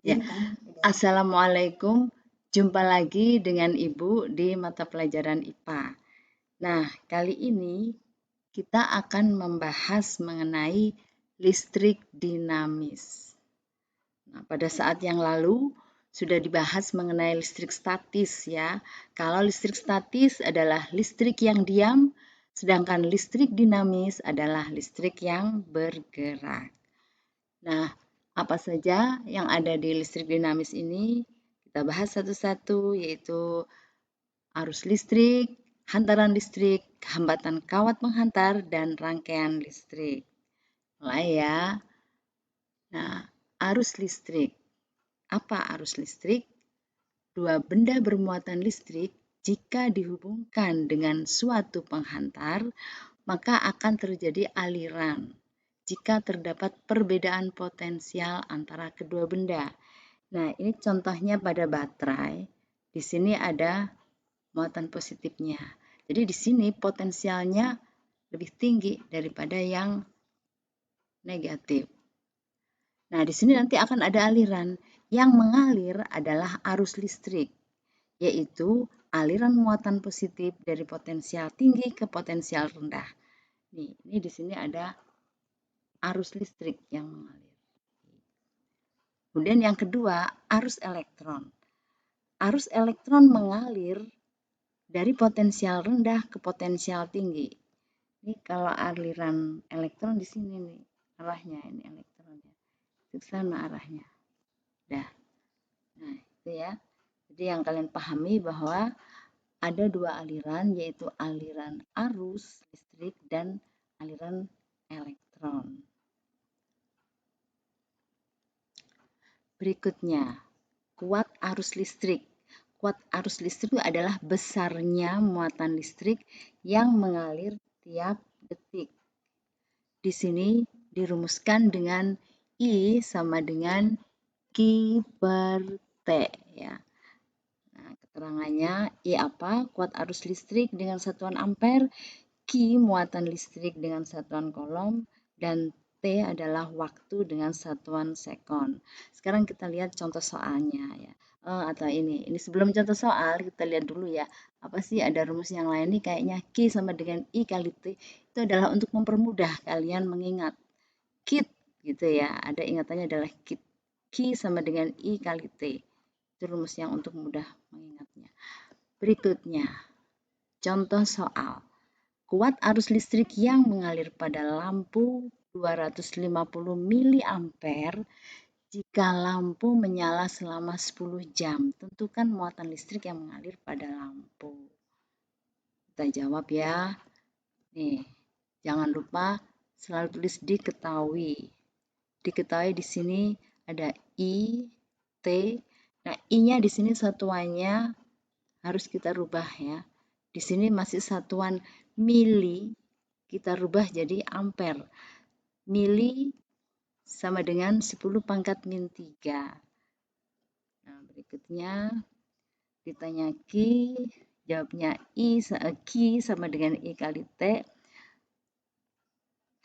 Ya, Assalamualaikum. Jumpa lagi dengan Ibu di mata pelajaran IPA. Nah, kali ini kita akan membahas mengenai listrik dinamis. Nah, pada saat yang lalu sudah dibahas mengenai listrik statis ya. Kalau listrik statis adalah listrik yang diam, sedangkan listrik dinamis adalah listrik yang bergerak. Nah, apa saja yang ada di listrik dinamis ini? Kita bahas satu-satu, yaitu arus listrik, hantaran listrik, hambatan kawat penghantar, dan rangkaian listrik. Mulai ya. Nah, arus listrik. Apa arus listrik? Dua benda bermuatan listrik jika dihubungkan dengan suatu penghantar, maka akan terjadi aliran jika terdapat perbedaan potensial antara kedua benda. Nah, ini contohnya pada baterai. Di sini ada muatan positifnya. Jadi di sini potensialnya lebih tinggi daripada yang negatif. Nah, di sini nanti akan ada aliran. Yang mengalir adalah arus listrik, yaitu aliran muatan positif dari potensial tinggi ke potensial rendah. Ini di sini ada arus listrik yang mengalir. Kemudian yang kedua, arus elektron. Arus elektron mengalir dari potensial rendah ke potensial tinggi. Ini kalau aliran elektron di sini nih, arahnya ini elektronnya. Ke sana arahnya. Nah, itu ya. Jadi yang kalian pahami bahwa ada dua aliran, yaitu aliran arus listrik dan aliran elektron. Berikutnya, kuat arus listrik. Kuat arus listrik itu adalah besarnya muatan listrik yang mengalir tiap detik. Di sini dirumuskan dengan I sama dengan Q per T ya. Nah, keterangannya I apa? Kuat arus listrik dengan satuan ampere, Q muatan listrik dengan satuan kolom, dan T adalah waktu dengan satuan sekon. Sekarang kita lihat contoh soalnya ya. Atau ini sebelum contoh soal kita lihat dulu ya. Apa sih ada rumus yang lain nih kayaknya Q sama dengan I kali T. Itu adalah untuk mempermudah kalian mengingat. Kit gitu ya. Ada ingatannya adalah kit. Q sama dengan I kali T. Itu rumus yang untuk mudah mengingatnya. Berikutnya, contoh soal. Kuat arus listrik yang mengalir pada lampu 250 mA jika lampu menyala selama 10 jam. Tentukan muatan listrik yang mengalir pada lampu. Kita jawab ya. Nih, jangan lupa selalu tulis diketahui. Diketahui di sini ada I, T. Nah, I-nya di sini satuannya harus kita rubah ya. Di sini masih satuan mili, kita rubah jadi ampere. Mili sama dengan 10 pangkat min 3. Nah, berikutnya ditanya Q, jawabnya Q sama dengan I kali T.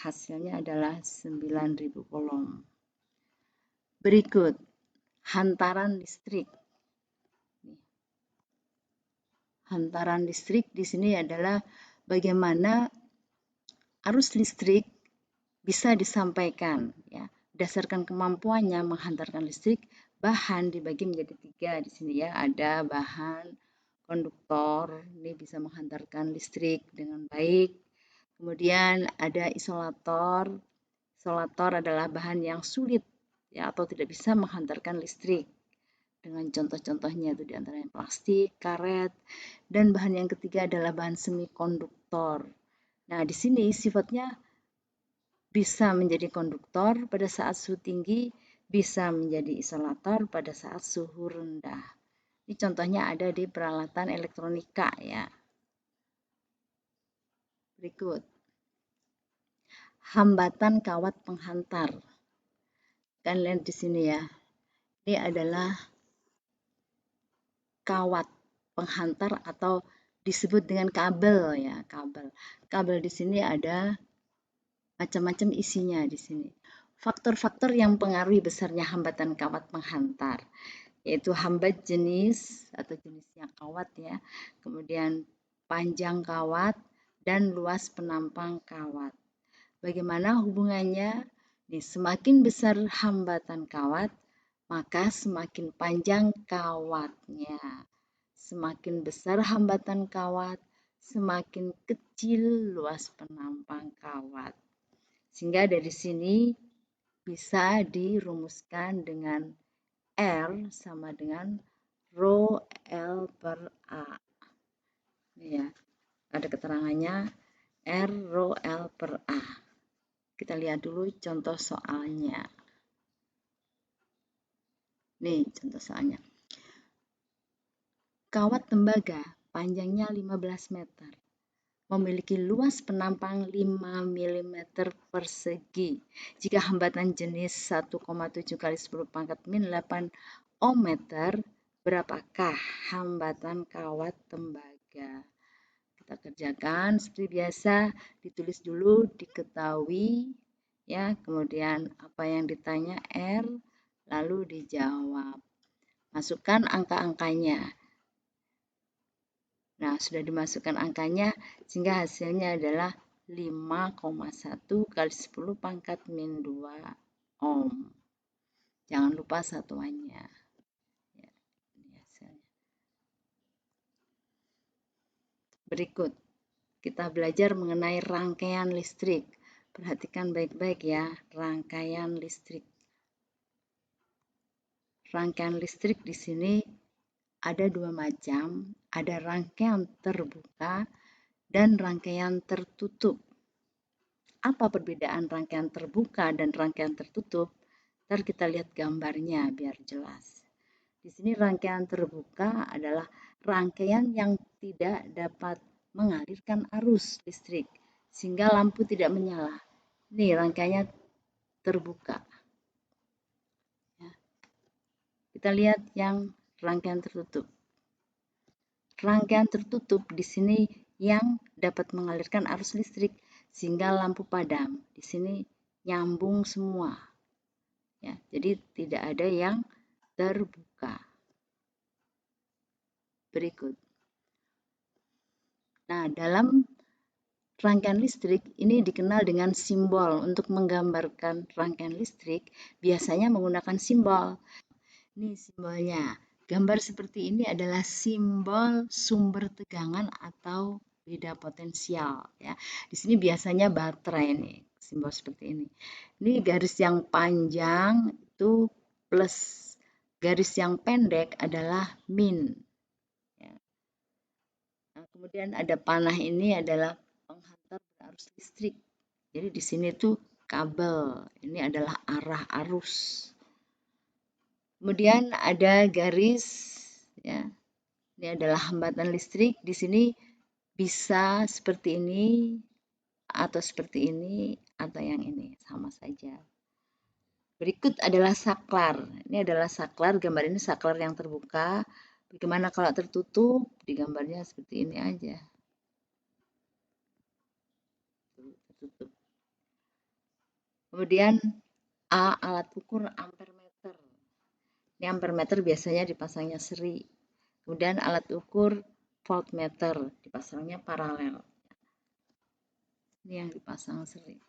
Hasilnya adalah 9.000 kolom. Berikut, hantaran listrik. Hantaran listrik di sini adalah bagaimana arus listrik bisa disampaikan ya. Berdasarkan kemampuannya menghantarkan listrik, bahan dibagi menjadi 3 di sini ya. Ada bahan konduktor, ini bisa menghantarkan listrik dengan baik. Kemudian ada isolator. Isolator adalah bahan yang sulit ya atau tidak bisa menghantarkan listrik. Dengan contoh-contohnya itu diantaranya plastik, karet, dan bahan yang ketiga adalah bahan semikonduktor. Nah, di sini sifatnya bisa menjadi konduktor pada saat suhu tinggi, bisa menjadi isolator pada saat suhu rendah. Ini contohnya ada di peralatan elektronika ya. Berikut. Hambatan kawat penghantar. Kalian lihat di sini ya. Ini adalah kawat penghantar atau disebut dengan kabel ya, kabel. Kabel di sini ada macam-macam isinya di sini. Faktor-faktor yang pengaruhi besarnya hambatan kawat penghantar, yaitu hambat jenis atau jenisnya kawat ya, kemudian panjang kawat, dan luas penampang kawat. Bagaimana hubungannya? Semakin besar hambatan kawat, maka semakin panjang kawatnya. Semakin besar hambatan kawat, semakin kecil luas penampang kawat. Sehingga dari sini bisa dirumuskan dengan R sama dengan rho L per A. Ini ya, ada keterangannya R rho L per A. Kita lihat dulu contoh soalnya. Nih contoh soalnya. Kawat tembaga panjangnya 15 meter. Memiliki luas penampang 5 mm persegi. Jika hambatan jenis 1,7 kali 10 pangkat min 8 ohm meter, berapakah hambatan kawat tembaga? Kita kerjakan seperti biasa, ditulis dulu, diketahui, ya, kemudian apa yang ditanya R, lalu dijawab. Masukkan angka-angkanya. Nah, sudah dimasukkan angkanya sehingga hasilnya adalah 5,1 kali 10 pangkat min 2 ohm. Jangan lupa satuannya. Ya, ini hasilnya. Berikut, kita belajar mengenai rangkaian listrik. Perhatikan baik-baik ya, rangkaian listrik. Rangkaian listrik di sini ada dua macam, ada rangkaian terbuka dan rangkaian tertutup. Apa perbedaan rangkaian terbuka dan rangkaian tertutup? Ntar kita lihat gambarnya biar jelas. Di sini rangkaian terbuka adalah rangkaian yang tidak dapat mengalirkan arus listrik sehingga lampu tidak menyala. Ini rangkaiannya terbuka. Ya. Kita lihat yang rangkaian tertutup. Rangkaian tertutup di sini yang dapat mengalirkan arus listrik sehingga lampu padam. Di sini nyambung semua. Ya, jadi tidak ada yang terbuka. Berikut. Nah, dalam rangkaian listrik ini dikenal dengan simbol. Untuk menggambarkan rangkaian listrik biasanya menggunakan simbol. Ini simbolnya. Gambar seperti ini adalah simbol sumber tegangan atau beda potensial ya. Di sini biasanya baterai nih, simbol seperti ini. Ini garis yang panjang itu plus, garis yang pendek adalah min. Ya. Nah, kemudian ada panah ini adalah penghantar arus listrik. Jadi di sini tuh kabel, ini adalah arah arus. Kemudian ada garis, ya. Ini adalah hambatan listrik. Di sini bisa seperti ini atau seperti ini atau yang ini, sama saja. Berikut adalah saklar. Ini adalah saklar. Gambar ini saklar yang terbuka. Bagaimana kalau tertutup? Di gambarnya seperti ini aja. Tertutup. Kemudian A, alat ukur ampermeter. Ini ampermeter biasanya dipasangnya seri. Kemudian alat ukur voltmeter dipasangnya paralel. Ini yang dipasang seri.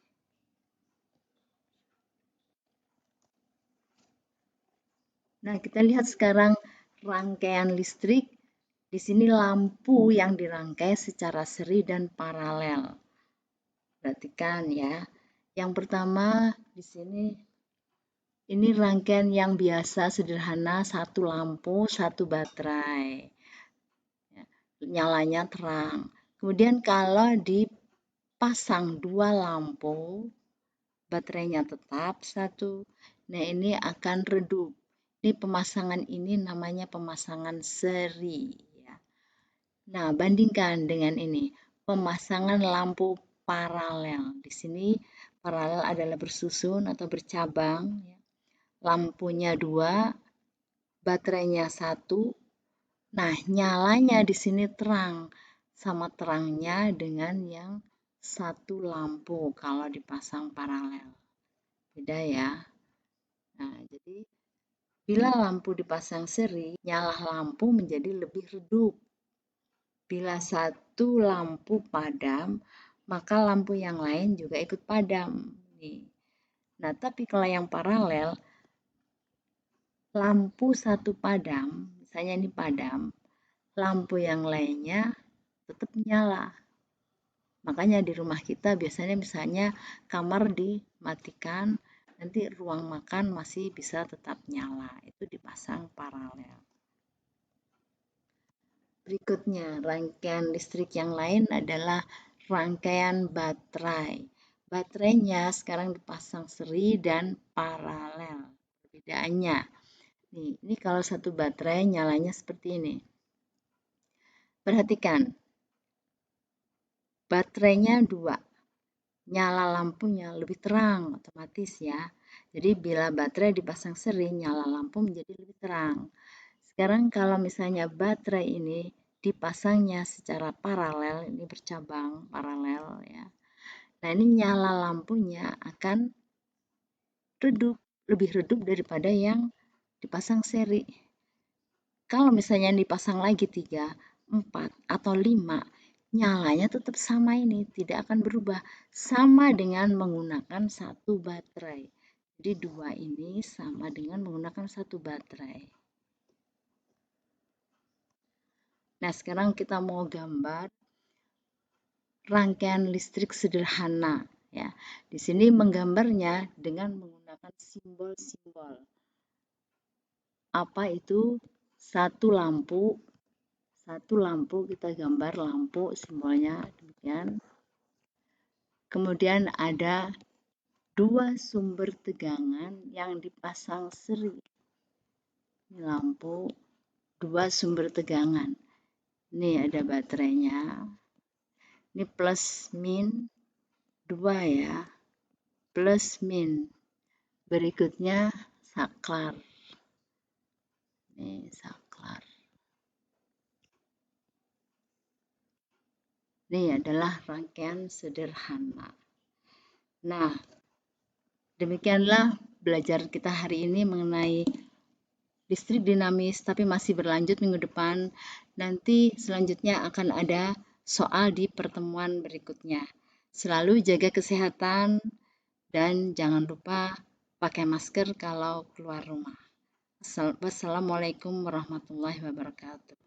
Nah, kita lihat sekarang rangkaian listrik. Di sini lampu yang dirangkai secara seri dan paralel. Perhatikan ya. Yang pertama di sini ini rangkaian yang biasa sederhana, satu lampu, satu baterai. Nyalanya terang. Kemudian kalau dipasang dua lampu, baterainya tetap satu. Nah, ini akan redup. Ini pemasangan ini namanya pemasangan seri. Ya. Nah, bandingkan dengan ini, pemasangan lampu paralel. Di sini paralel adalah bersusun atau bercabang. Ya. Lampunya 2, baterainya 1. Nah, nyalanya di sini terang, sama terangnya dengan yang satu lampu kalau dipasang paralel. Beda ya. Nah, jadi bila lampu dipasang seri, nyala lampu menjadi lebih redup. Bila satu lampu padam, maka lampu yang lain juga ikut padam. Nih. Nah, tapi kalau yang paralel, lampu satu padam, misalnya ini padam, lampu yang lainnya tetap nyala. Makanya di rumah kita biasanya misalnya kamar dimatikan, nanti ruang makan masih bisa tetap nyala. Itu dipasang paralel. Berikutnya, rangkaian listrik yang lain adalah rangkaian baterai. Baterainya sekarang dipasang seri dan paralel. Perbedaannya, ini kalau satu baterai nyalanya seperti ini. Perhatikan, baterainya 2, nyala lampunya lebih terang otomatis ya. Jadi bila baterai dipasang seri, nyala lampu menjadi lebih terang. Sekarang kalau misalnya baterai ini dipasangnya secara paralel, ini bercabang paralel ya. Nah, ini nyala lampunya akan redup, lebih redup daripada yang dipasang seri. Kalau misalnya dipasang lagi 3, 4, atau 5, nyalanya tetap sama ini, tidak akan berubah. Sama dengan menggunakan satu baterai. Jadi 2 ini sama dengan menggunakan satu baterai. Nah, sekarang kita mau gambar rangkaian listrik sederhana ya. Di sini menggambarnya dengan menggunakan simbol-simbol. Apa itu? Satu lampu kita gambar lampu simbolnya demikian. Kemudian ada 2 sumber tegangan yang dipasang seri. Ini lampu 2 sumber tegangan. Ini ada baterainya. Ini plus min 2 ya. Plus min. Berikutnya saklar. Ini saklar. Ini adalah rangkaian sederhana. Nah, demikianlah belajar kita hari ini mengenai listrik dinamis, tapi masih berlanjut minggu depan. Nanti selanjutnya akan ada soal di pertemuan berikutnya. Selalu jaga kesehatan dan jangan lupa pakai masker kalau keluar rumah. Wassalamualaikum warahmatullahi wabarakatuh.